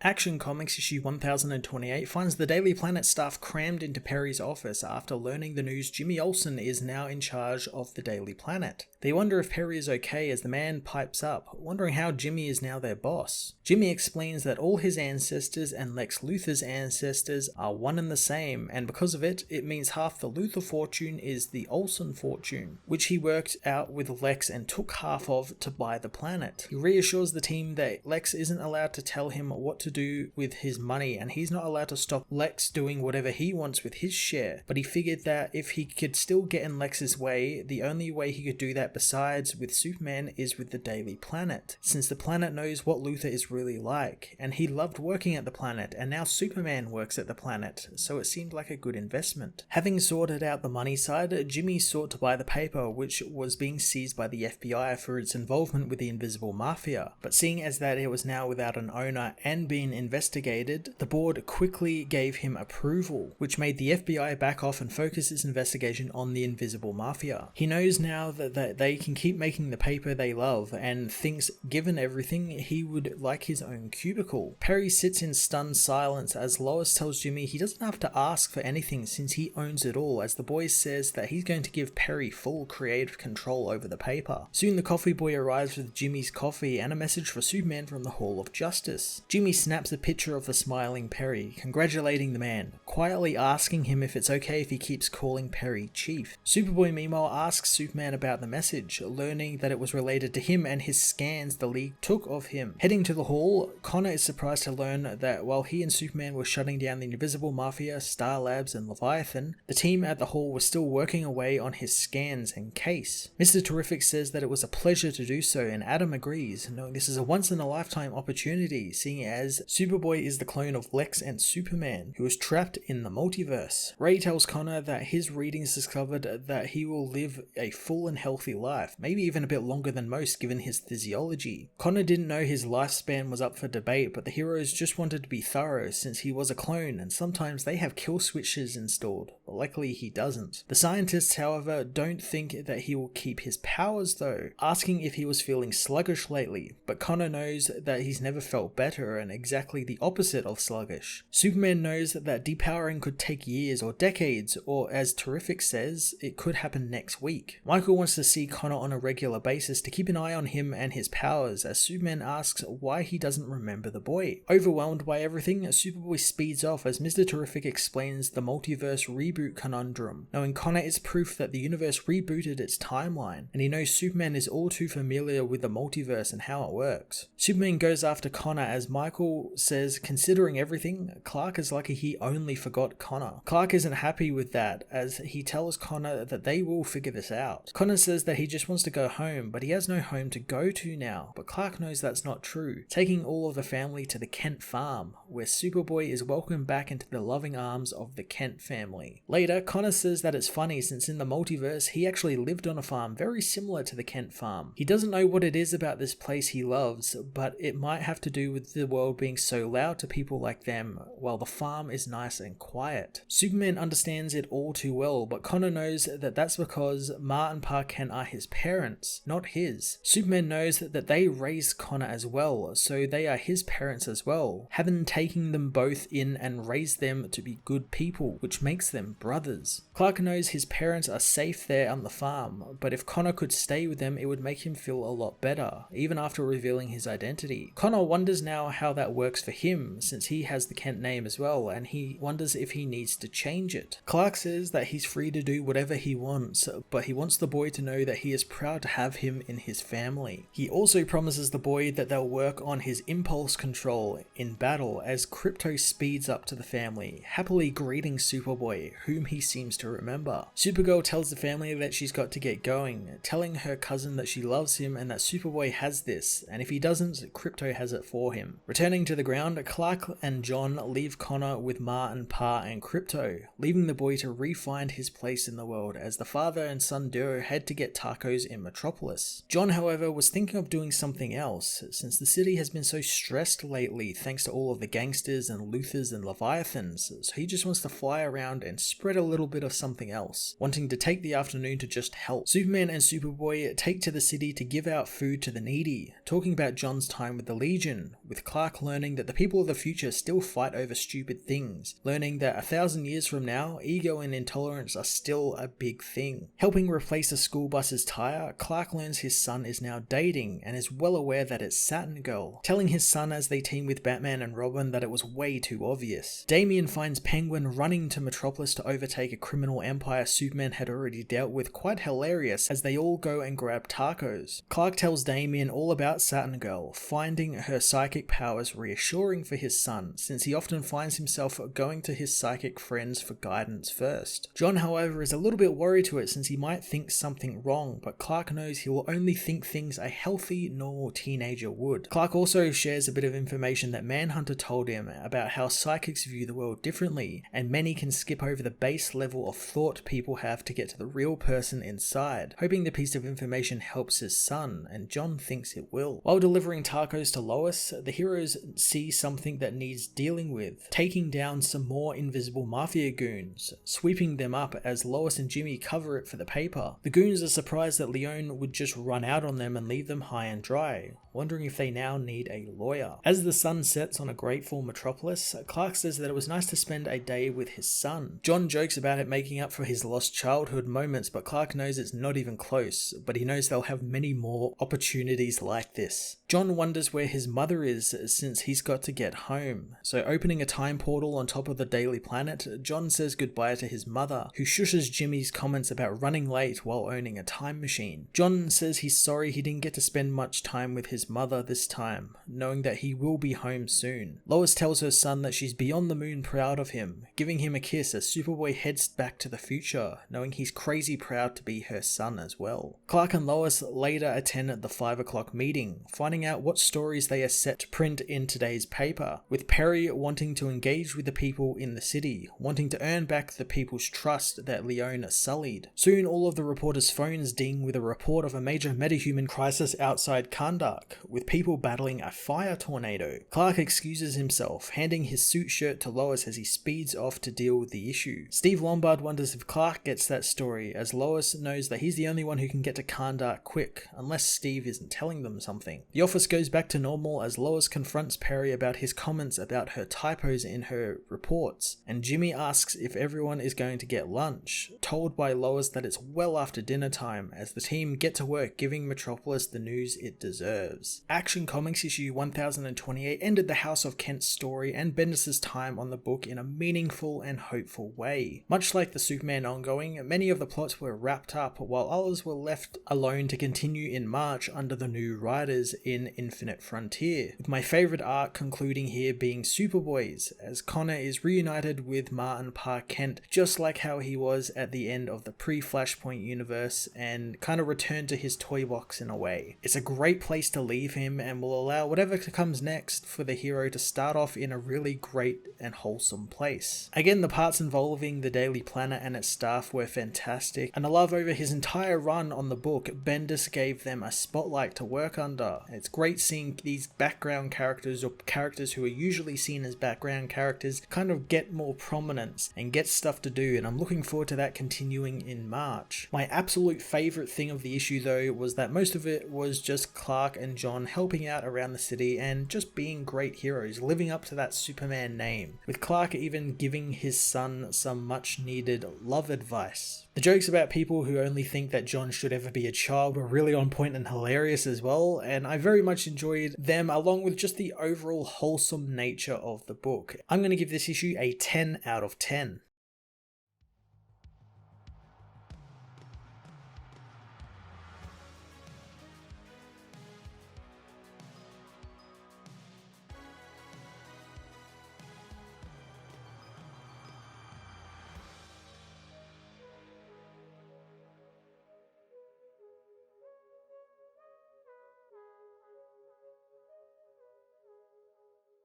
Action Comics issue 1028 finds the Daily Planet staff crammed into Perry's office after learning the news Jimmy Olsen is now in charge of the Daily Planet. They wonder if Perry is okay as the man pipes up, wondering how Jimmy is now their boss. Jimmy explains that all his ancestors and Lex Luthor's ancestors are one and the same, and because of it, it means half the Luthor fortune is the Olsen fortune, which he worked out with Lex and took half of to buy the planet. He reassures the team that Lex isn't allowed to tell him what to do with his money, and he's not allowed to stop Lex doing whatever he wants with his share, but he figured that if he could still get in Lex's way, the only way he could do that besides with Superman is with the Daily Planet, since the planet knows what Luthor is really like, and he loved working at the planet, and now Superman works at the planet, so it seemed like a good investment. Having sorted out the money side, Jimmy sought to buy the paper, which was being seized by the FBI for its involvement with the Invisible Mafia, but seeing as that it was now without an owner and being investigated, the board quickly gave him approval, which made the FBI back off and focus its investigation on the Invisible Mafia. He knows now that they can keep making the paper they love, and thinks given everything, he would like his own cubicle. Perry sits in stunned silence as Lois tells Jimmy he doesn't have to ask for anything since he owns it all, as the boy says that he's going to give Perry full creative control over the paper. Soon the coffee boy arrives with Jimmy's coffee and a message for Superman from the Hall of Justice. Jimmy snaps a picture of the smiling Perry, congratulating the man, quietly asking him if it's okay if he keeps calling Perry Chief. Superboy meanwhile asks Superman about the message, learning that it was related to him and his scans the League took of him. Heading to the hall, Connor is surprised to learn that while he and Superman were shutting down the Invisible Mafia, Star Labs and Leviathan, the team at the hall was still working away on his scans and case. Mr. Terrific says that it was a pleasure to do so, and Adam agrees, knowing this is a once-in-a-lifetime opportunity, seeing as Superboy is the clone of Lex and Superman, who is trapped in the multiverse. Ray tells Connor that his readings discovered that he will live a full and healthy life, maybe even a bit longer than most given his physiology. Connor didn't know his lifespan was up for debate, but the heroes just wanted to be thorough since he was a clone, and sometimes they have kill switches installed, but luckily he doesn't. The scientists, however, don't think that he will keep his powers though, asking if he was feeling sluggish lately, but Connor knows that he's never felt better and exactly the opposite of sluggish. Superman knows that depowering could take years or decades, or as Terrific says, it could happen next week. Michael wants to see Connor on a regular basis to keep an eye on him and his powers, as Superman asks why he doesn't remember the boy. Overwhelmed by everything, Superboy speeds off as Mr. Terrific explains the multiverse reboot conundrum, knowing Connor is proof that the universe rebooted its timeline, and he knows Superman is all too familiar with the multiverse and how it works. Superman goes after Connor as Michael says, considering everything, Clark is lucky he only forgot Connor. Clark isn't happy with that, as he tells Connor that they will figure this out. Connor says that he just wants to go home, but he has no home to go to now, but Clark knows that's not true, taking all of the family to the Kent farm, where Superboy is welcomed back into the loving arms of the Kent family. Later, Connor says that it's funny since in the multiverse he actually lived on a farm very similar to the Kent farm. He doesn't know what it is about this place he loves, but it might have to do with the world being so loud to people like them, while the farm is nice and quiet. Superman understands it all too well, but Connor knows that that's because Ma and Pa Kent are his parents, not his. Superman knows that they raised Connor as well, so they are his parents as well, having taken them both in and raised them to be good people, which makes them brothers. Clark knows his parents are safe there on the farm, but if Connor could stay with them, it would make him feel a lot better, even after revealing his identity. Connor wonders now how that works for him, since he has the Kent name as well, and he wonders if he needs to change it. Clark says that he's free to do whatever he wants, but he wants the boy to know that he is proud to have him in his family. He also promises the boy that they'll work on his impulse control in battle as Krypto speeds up to the family, happily greeting Superboy, whom he seems to remember. Supergirl tells the family that she's got to get going, telling her cousin that she loves him and that Superboy has this, and if he doesn't, Krypto has it for him. Returning to the ground, Clark and Jon leave Connor with Ma and Pa and Krypto, leaving the boy to re-find his place in the world as the father and son duo head to get tacos in Metropolis. Jon, however, was thinking of doing something else, since the city has been so stressed lately thanks to all of the gangsters and Luthors and Leviathans, so he just wants to fly around and spread a little bit of something else, wanting to take the afternoon to just help. Superman and Superboy take to the city to give out food to the needy, talking about Jon's time with the Legion, with Clark learning that the people of the future still fight over stupid things, learning that 1,000 years from now, ego and intolerance are still a big thing. Helping replace a school bus's tire, Clark learns his son is now dating and is well aware that it's Saturn Girl, telling his son as they team with Batman and Robin that it was way too obvious. Damian finds Penguin running to Metropolis to overtake a criminal empire Superman had already dealt with, quite hilarious as they all go and grab tacos. Clark tells Damian all about Saturn Girl, finding her psychic powers reassuring for his son, since he often finds himself going to his psychic friends for guidance first. Jon, however, is a little bit worried to it since he might think something wrong, but Clark knows he will only think things a healthy, normal teenager would. Clark also shares a bit of information that Manhunter told him about how psychics view the world differently, and many can skip over the base level of thought people have to get to the real person inside, hoping the piece of information helps his son, and Jon thinks it will. While delivering tacos to Lois, the heroes see something that needs dealing with, taking down some more invisible mafia goons, sweeping them up as Lois and Jimmy cover it for the paper. The goons are surprised that Leone would just run out on them and leave them high and dry, wondering if they now need a lawyer. As the sun sets on a grateful Metropolis, Clark says that it was nice to spend a day with his son. Jon jokes about it making up for his lost childhood moments, but Clark knows it's not even close, but he knows they'll have many more opportunities like this. Jon wonders where his mother is since he's got to get home, so opening a time portal on top of the Daily Planet, Jon says goodbye to his mother, who shushes Jimmy's comments about running late while owning a time machine. Jon says he's sorry he didn't get to spend much time with his mother this time, knowing that he will be home soon. Lois tells her son that she's beyond the moon proud of him, giving him a kiss as Superboy heads back to the future, knowing he's crazy proud to be her son as well. Clark and Lois later attend the 5 o'clock meeting, finding out what stories they are set to print in today's paper, with Perry wanting to engage with the people in the city, wanting to earn back the people's trust that Leone sullied. Soon all of the reporters' phones ding with a report of a major metahuman crisis outside Kahndaq, with people battling a fire tornado. Clark excuses himself, handing his suit shirt to Lois as he speeds off to deal with the issue. Steve Lombard wonders if Clark gets that story, as Lois knows that he's the only one who can get to Kahndaq quick, unless Steve isn't telling them something. The office goes back to normal as Lois confronts Perry about his comments about her typos in her reports, and Jimmy asks if everyone is going to get lunch, told by Lois that it's well after dinner time as the team get to work giving Metropolis the news it deserves. Action Comics issue 1028 ended the House of Kent story and Bendis' time on the book in a meaningful and hopeful way. Much like the Superman ongoing, many of the plots were wrapped up while others were left alone to continue in March under the new writers in Infinite Frontier, with my favourite arc concluding here being Superboys, as Connor is reunited with Martin Park Kent just like how he was at the end of the pre-Flashpoint universe and kind of returned to his toy box in a way. It's a great place to leave him and will allow whatever comes next for the hero to start off in a really great and wholesome place. Again, the parts involving the Daily Planet and its staff were fantastic, and I love over his entire run on the book, Bendis gave them a spotlight to work under. It's great seeing these background characters or characters who are usually seen as background characters kind of get more prominence and get stuff to do, and I'm looking forward to that continuing in March. My absolute favourite thing of the issue though was that most of it was just Clark and Jon helping out around the city and just being great heroes, living up to that Superman name, with Clark even giving his son some much needed love advice. The jokes about people who only think that Jon should ever be a child were really on point and hilarious as well, and I very much enjoyed them along with just the overall wholesome nature of the book. I'm going to give this issue a 10 out of 10.